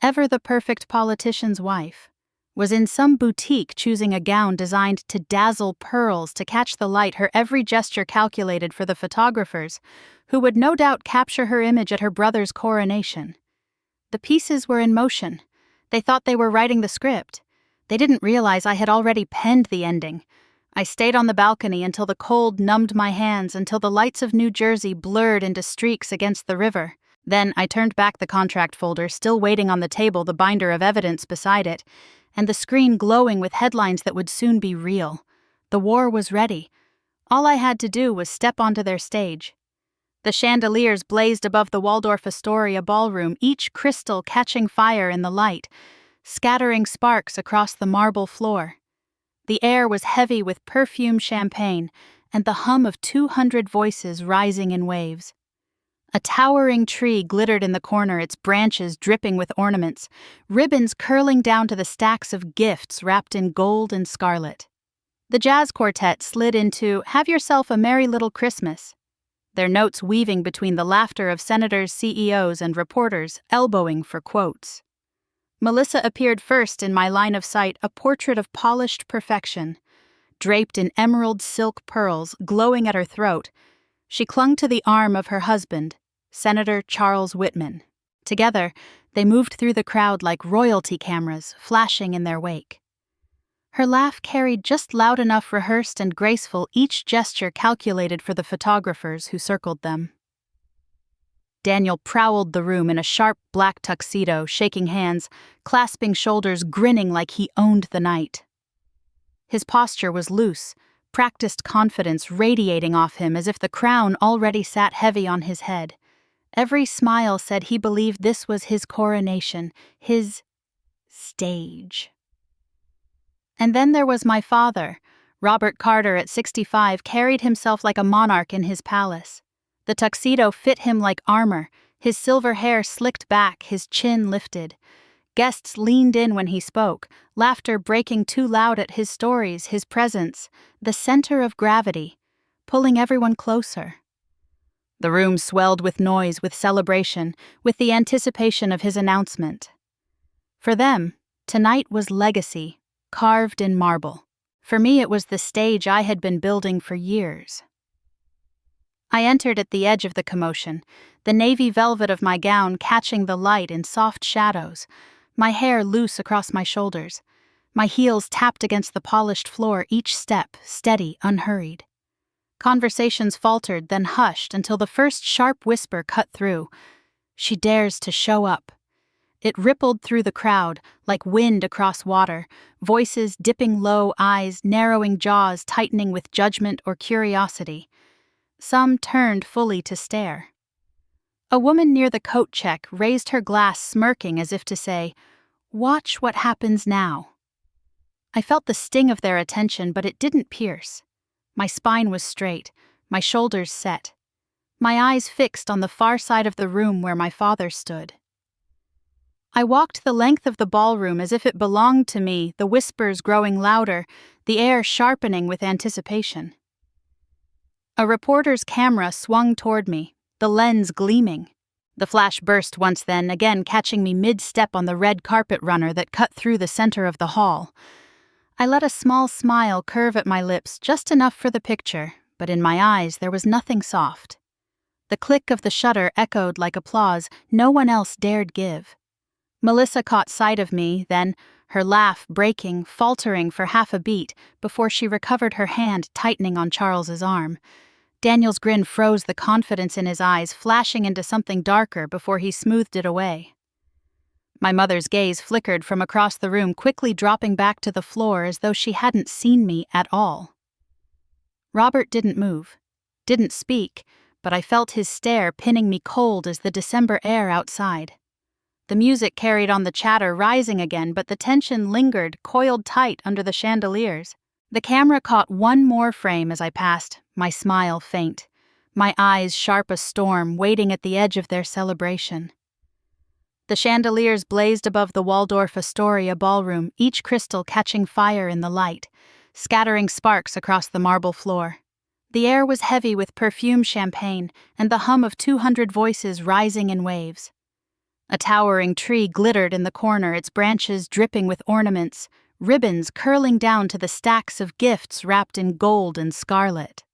ever the perfect politician's wife, was in some boutique choosing a gown designed to dazzle pearls to catch the light, her every gesture calculated for the photographers, who would no doubt capture her image at her brother's coronation. The pieces were in motion. They thought they were writing the script. They didn't realize I had already penned the ending. I stayed on the balcony until the cold numbed my hands, until the lights of New Jersey blurred into streaks against the river. Then I turned back the contract folder, still waiting on the table, the binder of evidence beside it, and the screen glowing with headlines that would soon be real. The war was ready. All I had to do was step onto their stage. The chandeliers blazed above the Waldorf Astoria ballroom, each crystal catching fire in the light, scattering sparks across the marble floor. The air was heavy with perfumed champagne and the hum of 200 voices rising in waves. A towering tree glittered in the corner, its branches dripping with ornaments, ribbons curling down to the stacks of gifts wrapped in gold and scarlet. The jazz quartet slid into "Have Yourself a Merry Little Christmas," their notes weaving between the laughter of senators, CEOs, and reporters, elbowing for quotes. Melissa appeared first in my line of sight, a portrait of polished perfection. Draped in emerald silk pearls, glowing at her throat, she clung to the arm of her husband, Senator Charles Whitman. Together, they moved through the crowd like royalty cameras, flashing in their wake. Her laugh carried just loud enough, rehearsed and graceful, each gesture calculated for the photographers who circled them. Daniel prowled the room in a sharp black tuxedo, shaking hands, clasping shoulders, grinning like he owned the night. His posture was loose, practiced confidence radiating off him as if the crown already sat heavy on his head. Every smile said he believed this was his coronation, his stage. And then there was my father. Robert Carter, at 65, carried himself like a monarch in his palace. The tuxedo fit him like armor, his silver hair slicked back, his chin lifted. Guests leaned in when he spoke, laughter breaking too loud at his stories, his presence, the center of gravity, pulling everyone closer. The room swelled with noise, with celebration, with the anticipation of his announcement. For them, tonight was legacy, carved in marble. For me, it was the stage I had been building for years. I entered at the edge of the commotion, the navy velvet of my gown catching the light in soft shadows, my hair loose across my shoulders. My heels tapped against the polished floor, each step steady, unhurried. Conversations faltered, then hushed until the first sharp whisper cut through. "She dares to show up." It rippled through the crowd, like wind across water, voices dipping low, eyes narrowing, jaws tightening with judgment or curiosity. Some turned fully to stare. A woman near the coat check raised her glass, smirking as if to say, "Watch what happens now." I felt the sting of their attention, but it didn't pierce. My spine was straight, my shoulders set, my eyes fixed on the far side of the room where my father stood. I walked the length of the ballroom as if it belonged to me, the whispers growing louder, the air sharpening with anticipation. A reporter's camera swung toward me, the lens gleaming. The flash burst once then, again catching me mid-step on the red carpet runner that cut through the center of the hall. I let a small smile curve at my lips, just enough for the picture, but in my eyes there was nothing soft. The click of the shutter echoed like applause no one else dared give. Melissa caught sight of me, then, her laugh breaking, faltering for half a beat before she recovered, her hand tightening on Charles's arm. Daniel's grin froze, the confidence in his eyes flashing into something darker before he smoothed it away. My mother's gaze flickered from across the room, quickly dropping back to the floor as though she hadn't seen me at all. Robert didn't move, didn't speak, but I felt his stare pinning me cold as the December air outside. The music carried on, the chatter rising again, but the tension lingered, coiled tight under the chandeliers. The camera caught one more frame as I passed, my smile faint, my eyes sharp a storm, waiting at the edge of their celebration. The chandeliers blazed above the Waldorf Astoria ballroom, each crystal catching fire in the light, scattering sparks across the marble floor. The air was heavy with perfumed champagne and the hum of 200 voices rising in waves. A towering tree glittered in the corner, its branches dripping with ornaments, ribbons curling down to the stacks of gifts wrapped in gold and scarlet.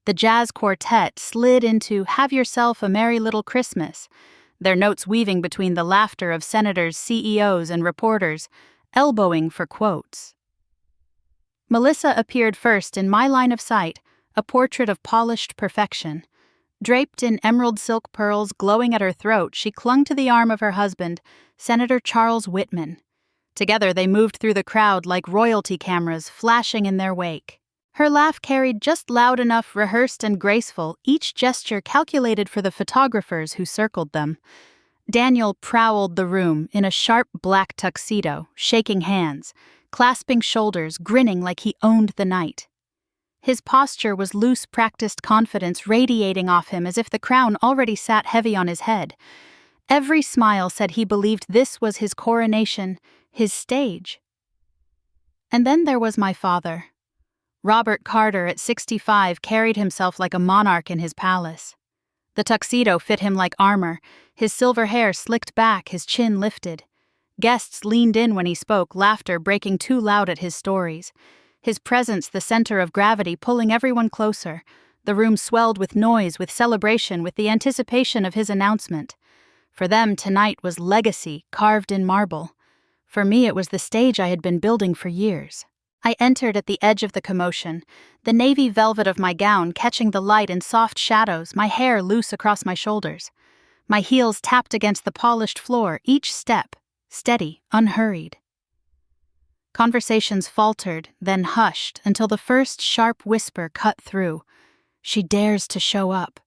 The jazz quartet slid into "Have Yourself a Merry Little Christmas," their notes weaving between the laughter of senators, CEOs, and reporters, elbowing for quotes. Melissa appeared first in my line of sight, a portrait of polished perfection. Draped in emerald silk pearls glowing at her throat, she clung to the arm of her husband, Senator Charles Whitman. Together they moved through the crowd like royalty cameras flashing in their wake. Her laugh carried just loud enough, rehearsed and graceful, each gesture calculated for the photographers who circled them. Daniel prowled the room in a sharp black tuxedo, shaking hands, clasping shoulders, grinning like he owned the night. His posture was loose, practiced confidence radiating off him as if the crown already sat heavy on his head. Every smile said he believed this was his coronation, his stage. And then there was my father. Robert Carter, at 65, carried himself like a monarch in his palace. The tuxedo fit him like armor, his silver hair slicked back, his chin lifted. Guests leaned in when he spoke, laughter breaking too loud at his stories. His presence the center of gravity, pulling everyone closer. The room swelled with noise, with celebration, with the anticipation of his announcement. For them, tonight was legacy, carved in marble. For me, it was the stage I had been building for years. I entered at the edge of the commotion, the navy velvet of my gown catching the light in soft shadows, my hair loose across my shoulders. My heels tapped against the polished floor, each step steady, unhurried. Conversations faltered, then hushed until the first sharp whisper cut through. "She dares to show up."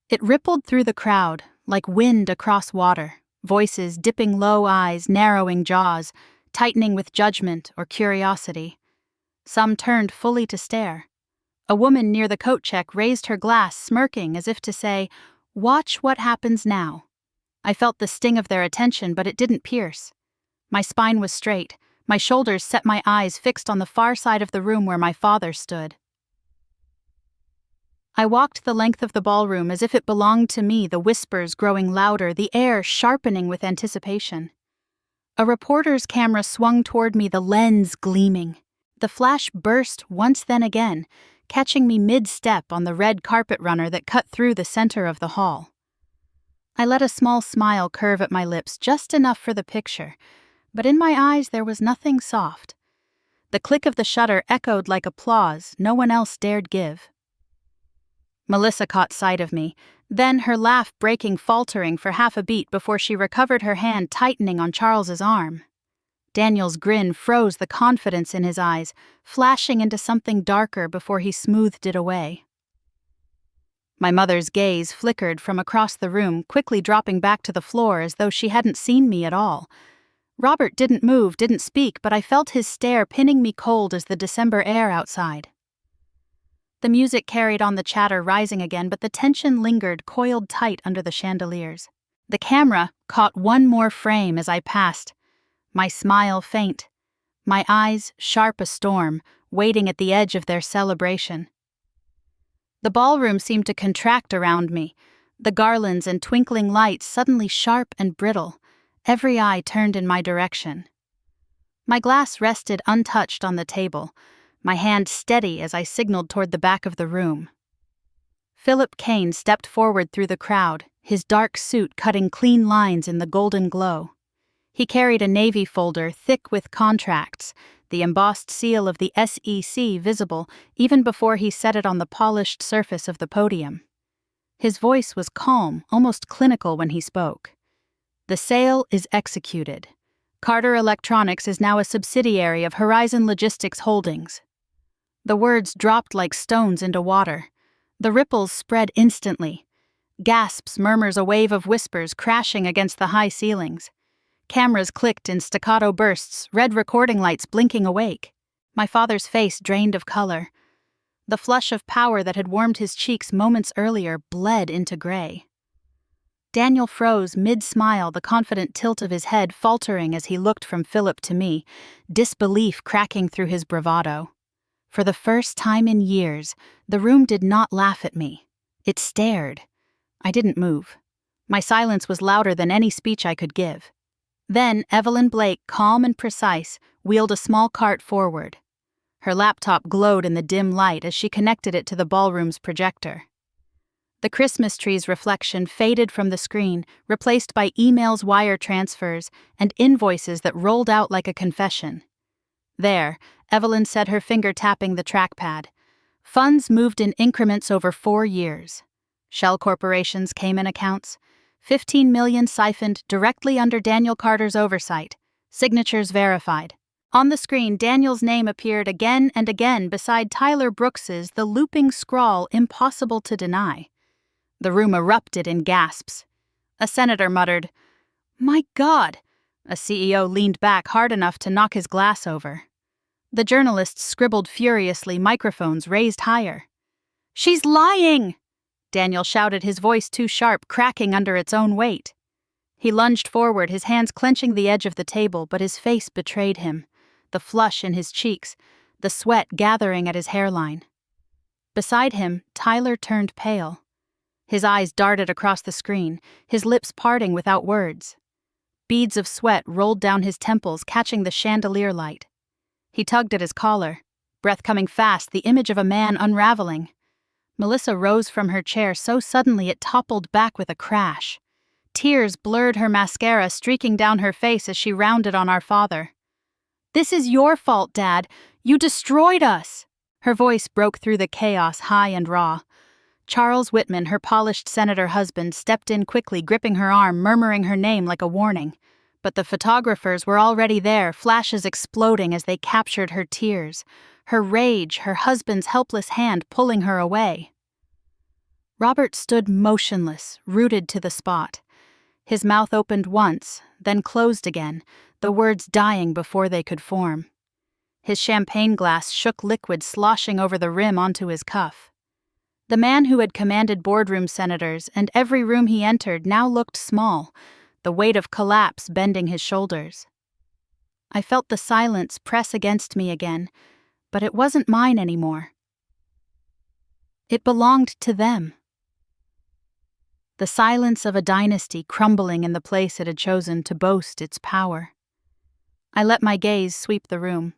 It rippled through the crowd, like wind across water, voices dipping low, eyes narrowing, jaws tightening with judgment or curiosity. Some turned fully to stare. A woman near the coat check raised her glass, smirking as if to say, "Watch what happens now." I felt the sting of their attention, but it didn't pierce. My spine was straight, my shoulders set, my eyes fixed on the far side of the room where my father stood. I walked the length of the ballroom as if it belonged to me, the whispers growing louder, the air sharpening with anticipation. A reporter's camera swung toward me, the lens gleaming. The flash burst once then again, catching me mid-step on the red carpet runner that cut through the center of the hall. I let a small smile curve at my lips, just enough for the picture, but in my eyes there was nothing soft. The click of the shutter echoed like applause no one else dared give. Melissa caught sight of me, then her laugh breaking faltering for half a beat before she recovered, her hand tightening on Charles's arm. Daniel's grin froze the confidence in his eyes, flashing into something darker before he smoothed it away. My mother's gaze flickered from across the room, quickly dropping back to the floor as though she hadn't seen me at all. Robert didn't move, didn't speak, but I felt his stare pinning me cold as the December air outside. The music carried on, the chatter rising again, but the tension lingered, coiled tight under the chandeliers. The camera caught one more frame as I passed, my smile faint, my eyes sharp a storm, waiting at the edge of their celebration. The ballroom seemed to contract around me, the garlands and twinkling lights suddenly sharp and brittle, every eye turned in my direction. My glass rested untouched on the table, my hand steady as I signaled toward the back of the room. Philip Kane stepped forward through the crowd, his dark suit cutting clean lines in the golden glow. He carried a navy folder thick with contracts, the embossed seal of the SEC visible even before he set it on the polished surface of the podium. His voice was calm, almost clinical when he spoke. "The sale is executed. Carter Electronics is now a subsidiary of Horizon Logistics Holdings." The words dropped like stones into water. The ripples spread instantly. Gasps, murmurs, a wave of whispers crashing against the high ceilings. Cameras clicked in staccato bursts, red recording lights blinking awake. My father's face drained of color. The flush of power that had warmed his cheeks moments earlier bled into gray. Daniel froze mid-smile, the confident tilt of his head faltering as he looked from Philip to me, disbelief cracking through his bravado. For the first time in years, the room did not laugh at me. It stared. I didn't move. My silence was louder than any speech I could give. Then Evelyn Blake, calm and precise, wheeled a small cart forward. Her laptop glowed in the dim light as she connected it to the ballroom's projector. The Christmas tree's reflection faded from the screen, replaced by emails, wire transfers, and invoices that rolled out like a confession. There, Evelyn said, her finger tapping the trackpad. Funds moved in increments over 4 years. Shell corporations, Cayman accounts. 15 million siphoned directly under Daniel Carter's oversight. Signatures verified. On the screen, Daniel's name appeared again and again beside Tyler Brooks's, the looping scrawl impossible to deny. The room erupted in gasps. A senator muttered, "My God!" A CEO leaned back hard enough to knock his glass over. The journalists scribbled furiously, microphones raised higher. "She's lying!" Daniel shouted, his voice too sharp, cracking under its own weight. He lunged forward, his hands clenching the edge of the table, but his face betrayed him, the flush in his cheeks, the sweat gathering at his hairline. Beside him, Tyler turned pale. His eyes darted across the screen, his lips parting without words. Beads of sweat rolled down his temples, catching the chandelier light. He tugged at his collar, breath coming fast, the image of a man unraveling. Melissa rose from her chair so suddenly it toppled back with a crash. Tears blurred her mascara, streaking down her face as she rounded on our father. "This is your fault, Dad. You destroyed us!" Her voice broke through the chaos, high and raw. Charles Whitman, her polished senator husband, stepped in quickly, gripping her arm, murmuring her name like a warning. But the photographers were already there, flashes exploding as they captured her tears, her rage, her husband's helpless hand pulling her away. Robert stood motionless, rooted to the spot. His mouth opened once, then closed again, the words dying before they could form. His champagne glass shook liquid sloshing over the rim onto his cuff. The man who had commanded boardroom senators and every room he entered now looked small, the weight of collapse bending his shoulders. I felt the silence press against me again, but it wasn't mine anymore. It belonged to them. The silence of a dynasty crumbling in the place it had chosen to boast its power. I let my gaze sweep the room.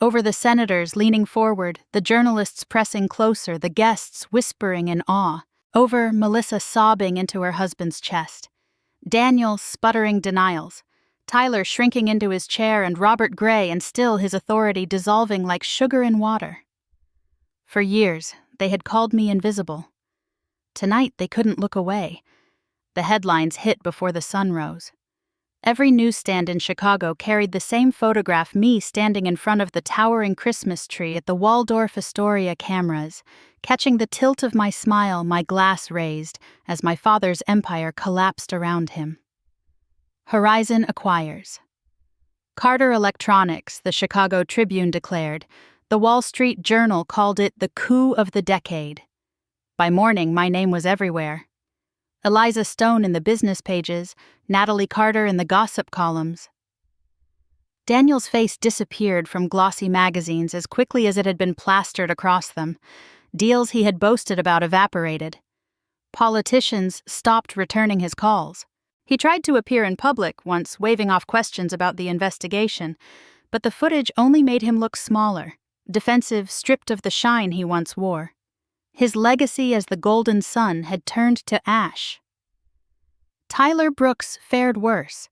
Over the senators leaning forward, the journalists pressing closer, the guests whispering in awe. Over Melissa sobbing into her husband's chest. Daniel sputtering denials. Tyler shrinking into his chair, and Robert Gray, and still his authority dissolving like sugar in water. For years, they had called me invisible. Tonight, they couldn't look away. The headlines hit before the sun rose. Every newsstand in Chicago carried the same photograph, me standing in front of the towering Christmas tree at the Waldorf Astoria cameras, catching the tilt of my smile, my glass raised, as my father's empire collapsed around him. Horizon acquires. Carter Electronics, the Chicago Tribune declared. The Wall Street Journal called it the coup of the decade. By morning, my name was everywhere. Eliza Stone in the business pages, Natalie Carter in the gossip columns. Daniel's face disappeared from glossy magazines as quickly as it had been plastered across them. Deals he had boasted about evaporated. Politicians stopped returning his calls. He tried to appear in public once, waving off questions about the investigation, but the footage only made him look smaller, defensive, stripped of the shine he once wore. His legacy as the Golden Sun had turned to ash. Tyler Brooks fared worse.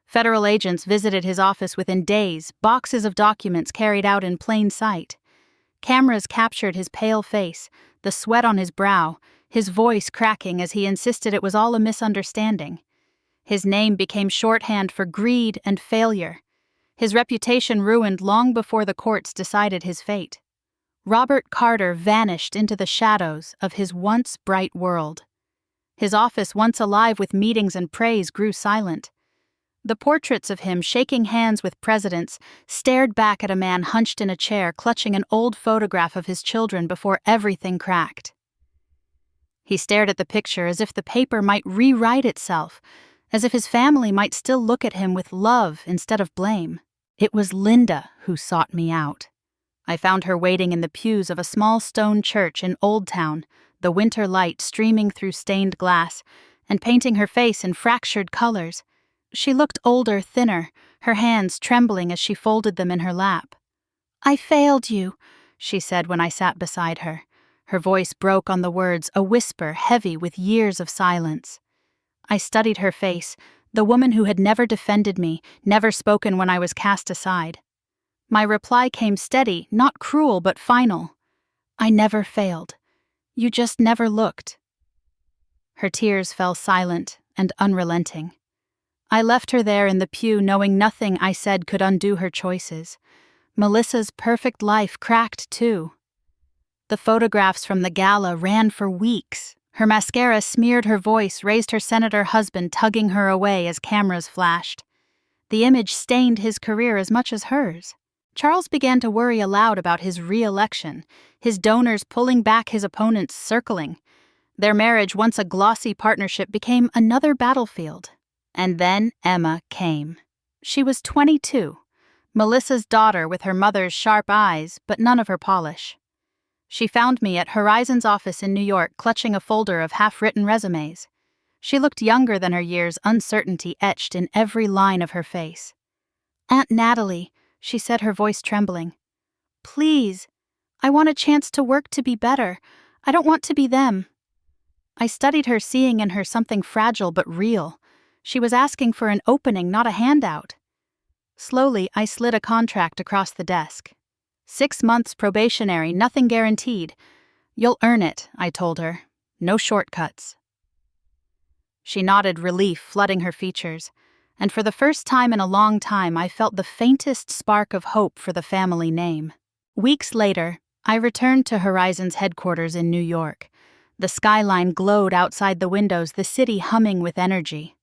Federal agents visited his office within days, boxes of documents carried out in plain sight. Cameras captured his pale face, the sweat on his brow, his voice cracking as he insisted it was all a misunderstanding. His name became shorthand for greed and failure. His reputation ruined long before the courts decided his fate. Robert Carter vanished into the shadows of his once bright world. His office, once alive with meetings and praise, grew silent. The portraits of him shaking hands with presidents stared back at a man hunched in a chair clutching an old photograph of his children before everything cracked. He stared at the picture as if the paper might rewrite itself, as if his family might still look at him with love instead of blame. It was Linda who sought me out. I found her waiting in the pews of a small stone church in Old Town, the winter light streaming through stained glass and painting her face in fractured colors. She looked older, thinner, her hands trembling as she folded them in her lap. "I failed you," she said when I sat beside her. Her voice broke on the words, a whisper heavy with years of silence. I studied her face, the woman who had never defended me, never spoken when I was cast aside. My reply came steady, not cruel but final. "I never failed. You just never looked." Her tears fell silent and unrelenting. I left her there in the pew knowing nothing I said could undo her choices. Melissa's perfect life cracked too. The photographs from the gala ran for weeks. Her mascara smeared her voice, raised her senator husband tugging her away as cameras flashed. The image stained his career as much as hers. Charles began to worry aloud about his re-election, his donors pulling back, his opponents circling. Their marriage, once a glossy partnership, became another battlefield. And then Emma came. She was 22, Melissa's daughter with her mother's sharp eyes, but none of her polish. She found me at Horizon's office in New York, clutching a folder of half-written resumes. She looked younger than her years, uncertainty etched in every line of her face. "Aunt Natalie," she said, her voice trembling. "Please, I want a chance to work to be better. I don't want to be them." I studied her, seeing in her something fragile but real. She was asking for an opening, not a handout. Slowly, I slid a contract across the desk. 6 months probationary, nothing guaranteed. "You'll earn it," I told her. "No shortcuts." She nodded, relief flooding her features, and for the first time in a long time I felt the faintest spark of hope for the family name. Weeks later, I returned to Horizon's headquarters in New York. The skyline glowed outside the windows, the city humming with energy.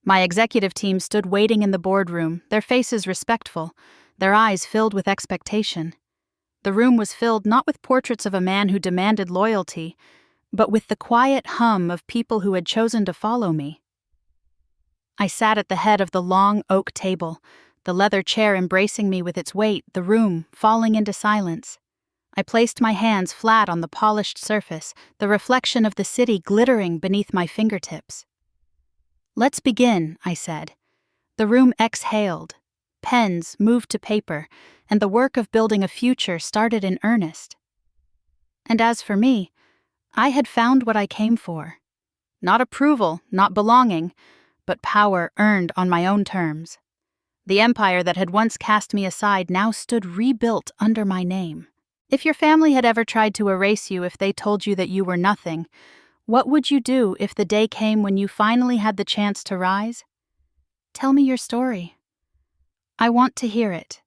My executive team stood waiting in the boardroom, their faces respectful, their eyes filled with expectation. The room was filled not with portraits of a man who demanded loyalty, but with the quiet hum of people who had chosen to follow me. I sat at the head of the long oak table, the leather chair embracing me with its weight, the room falling into silence. I placed my hands flat on the polished surface, the reflection of the city glittering beneath my fingertips. "Let's begin," I said. The room exhaled. pens moved to paper, and the work of building a future started in earnest. And as for me, I had found what I came for. Not approval, not belonging, but power earned on my own terms. The empire that had once cast me aside now stood rebuilt under my name. If your family had ever tried to erase you if they told you that you were nothing, what would you do if the day came when you finally had the chance to rise? Tell me your story. I want to hear it.